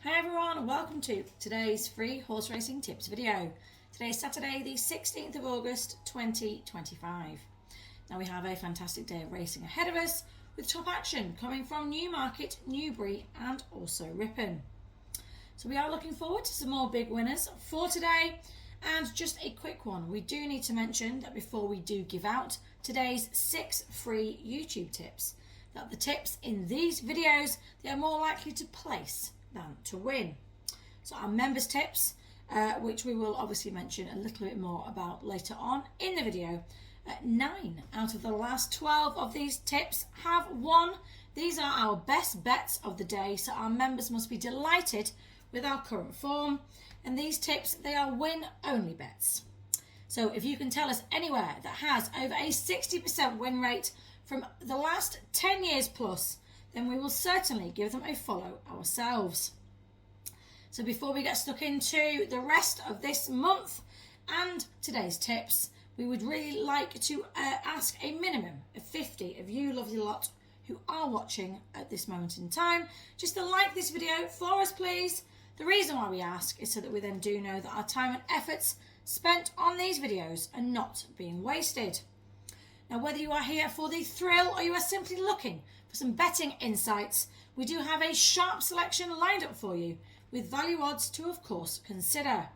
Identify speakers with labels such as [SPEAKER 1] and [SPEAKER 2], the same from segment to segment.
[SPEAKER 1] Hi everyone, welcome to today's free horse racing tips video. Today is Saturday the 16th of August 2025. Now we have a fantastic day of racing ahead of us with top action coming from Newmarket, Newbury and also Ripon. So we are looking forward to some more big winners for today, and just a quick one, we do need to mention that before we do give out today's 6 free YouTube tips, that the tips in these videos, they are more likely to place than to win. So our members tips, which we will obviously mention a little bit more about later on in the video, 9 out of the last 12 of these tips have won. These are our best bets of the day, so our members must be delighted with our current form, and these tips, they are win only bets. So if you can tell us anywhere that has over a 60% win rate from the last 10 years plus, then we will certainly give them a follow ourselves. So before we get stuck into the rest of this month and today's tips, we would really like to ask a minimum of 50 of you lovely lot who are watching at this moment in time just to like this video for us, please. The reason why we ask is so that we then do know that our time and efforts spent on these videos are not being wasted. Now, whether you are here for the thrill or you are simply looking for some betting insights, we do have a sharp selection lined up for you with value odds to, of course, consider.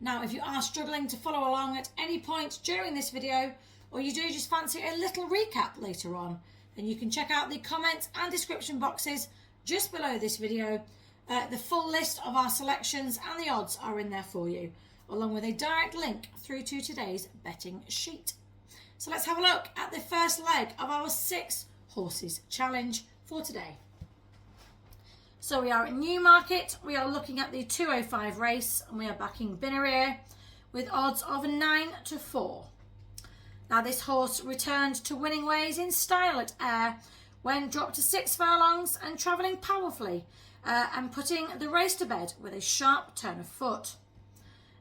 [SPEAKER 1] Now, if you are struggling to follow along at any point during this video, or you do just fancy a little recap later on, then you can check out the comments and description boxes just below this video. The full list of our selections and the odds are in there for you, along with a direct link through to today's betting sheet. So let's have a look at the first leg of our 6 horses challenge for today. So we are at Newmarket, we are looking at the 205 race, and we are backing Binnerear with odds of 9 to 4. Now this horse returned to winning ways in style at Ayr when dropped to 6 furlongs and travelling powerfully and putting the race to bed with a sharp turn of foot.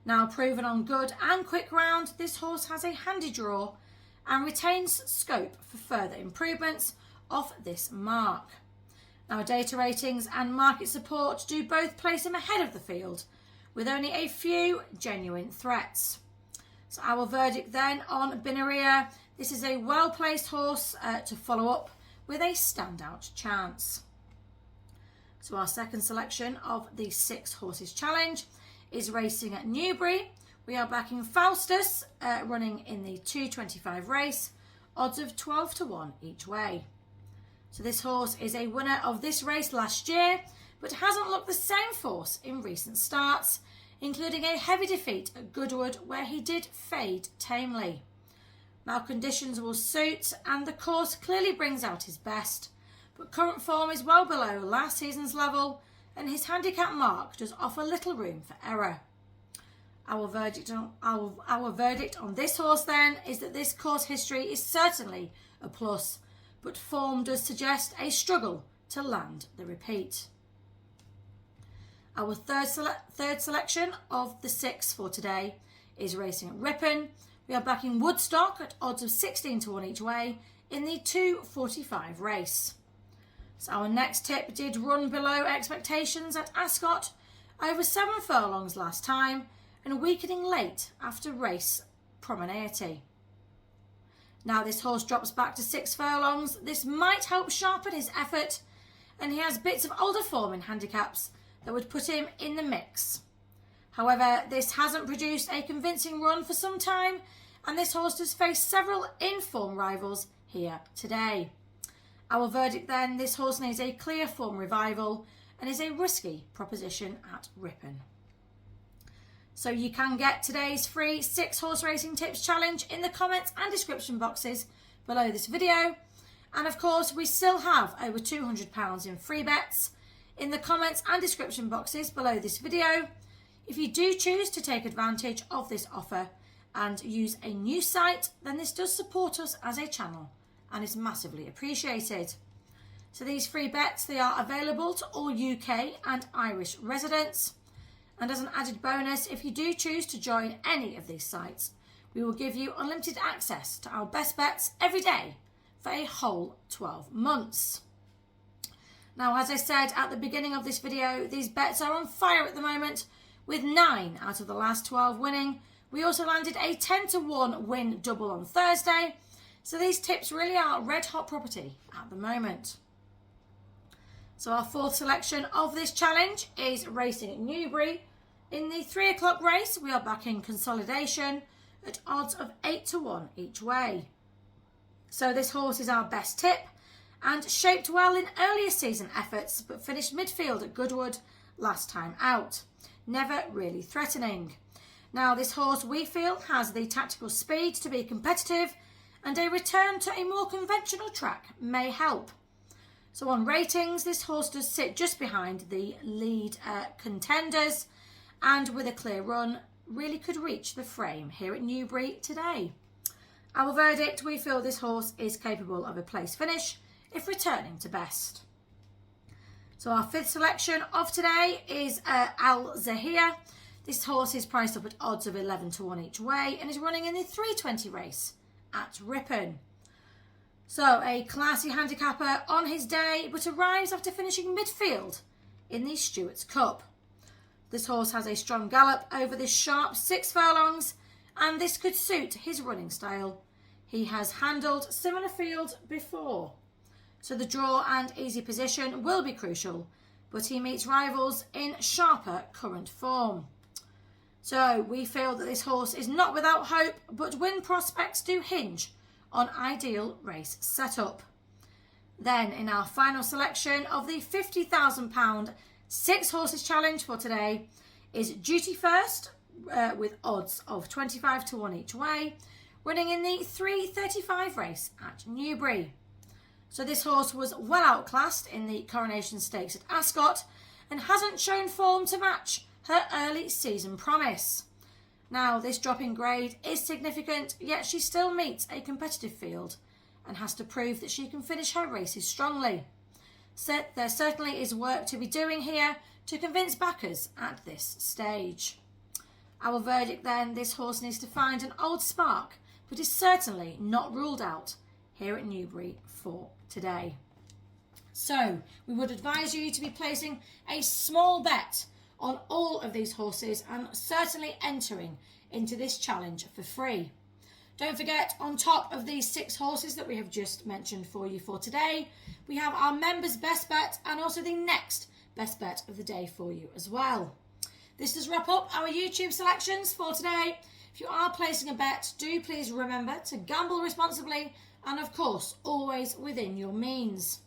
[SPEAKER 1] Now proven on good and quick ground, this horse has a handy draw and retains scope for further improvements off this mark. Now data ratings and market support do both place him ahead of the field, with only a few genuine threats. So our verdict then on Binnerear, this is a well-placed horse to follow up with a standout chance. So our second selection of the 6 horses challenge is racing at Newbury. We are backing Faustus, running in the 225 race, odds of 12 to 1 each way. So this horse is a winner of this race last year, but hasn't looked the same force in recent starts, including a heavy defeat at Goodwood where he did fade tamely. Now conditions will suit and the course clearly brings out his best, but current form is well below last season's level and his handicap mark does offer little room for error. Our verdict on this horse then is that this course history is certainly a plus, but form does suggest a struggle to land the repeat. Our third selection of the 6 for today is racing at Ripon. We are backing Woodstock at odds of 16 to 1 each way in the 245 race. So our next tip did run below expectations at Ascot, over 7 furlongs last time and weakening late after race promenade. Now this horse drops back to 6 furlongs. This might help sharpen his effort, and he has bits of older form in handicaps that would put him in the mix. However, this hasn't produced a convincing run for some time, and this horse does face several in-form rivals here today. Our verdict then, this horse needs a clear form revival and is a risky proposition at Ripon. So you can get today's free 6 horse racing tips challenge in the comments and description boxes below this video. And of course, we still have over £200 in free bets in the comments and description boxes below this video. If you do choose to take advantage of this offer and use a new site, then this does support us as a channel and is massively appreciated. So these free bets, they are available to all UK and Irish residents. And as an added bonus, if you do choose to join any of these sites, we will give you unlimited access to our best bets every day for a whole 12 months. Now, as I said at the beginning of this video, these bets are on fire at the moment, with 9 out of the last 12 winning. We also landed a 10-1 win double on Thursday. So these tips really are red hot property at the moment. So our fourth selection of this challenge is Racing at Newbury. In the 3 o'clock race, we are back in consolidation at odds of 8-1 each way. So this horse is our best tip and shaped well in earlier season efforts, but finished midfield at Goodwood last time out. Never really threatening. Now this horse, we feel, has the tactical speed to be competitive, and a return to a more conventional track may help. So on ratings, this horse does sit just behind the lead contenders, and with a clear run, really could reach the frame here at Newbury today. Our verdict, we feel this horse is capable of a place finish if returning to best. So our fifth selection of today is Al Zahir. This horse is priced up at odds of 11-1 each way and is running in the 320 race at Ripon. So a classy handicapper on his day, but arrives after finishing midfield in the Stewards Cup. This horse has a strong gallop over this sharp 6 furlongs, and this could suit his running style. He has handled similar fields before, so the draw and easy position will be crucial, but he meets rivals in sharper current form. So we feel that this horse is not without hope, but win prospects do hinge on ideal race setup. Then in our final selection of the £50,000 6 horses challenge for today is Duty First with odds of 25-1 each way, running in the 335 race at Newbury. So this horse was well outclassed in the Coronation Stakes at Ascot and hasn't shown form to match her early season promise. Now, this drop in grade is significant, yet she still meets a competitive field and has to prove that she can finish her races strongly. So there certainly is work to be doing here to convince backers at this stage. Our verdict then, this horse needs to find an old spark, but is certainly not ruled out here at Newbury for today. So we would advise you to be placing a small bet on all of these horses and certainly entering into this challenge for free. Don't forget, on top of these 6 horses that we have just mentioned for you for today, we have our members' best bet and also the next best bet of the day for you as well. This does wrap up our YouTube selections for today. If you are placing a bet, do please remember to gamble responsibly and, of course, always within your means.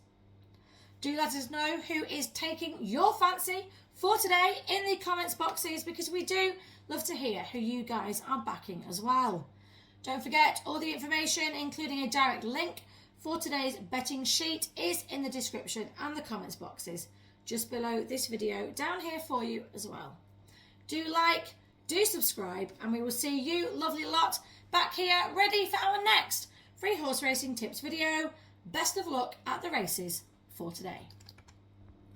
[SPEAKER 1] Do let us know who is taking your fancy for today in the comments boxes, because we do love to hear who you guys are backing as well. Don't forget, all the information, including a direct link for today's betting sheet, is in the description and the comments boxes just below this video down here for you as well. Do like, do subscribe, and we will see you lovely lot back here ready for our next free horse racing tips video. Best of luck at the races for today.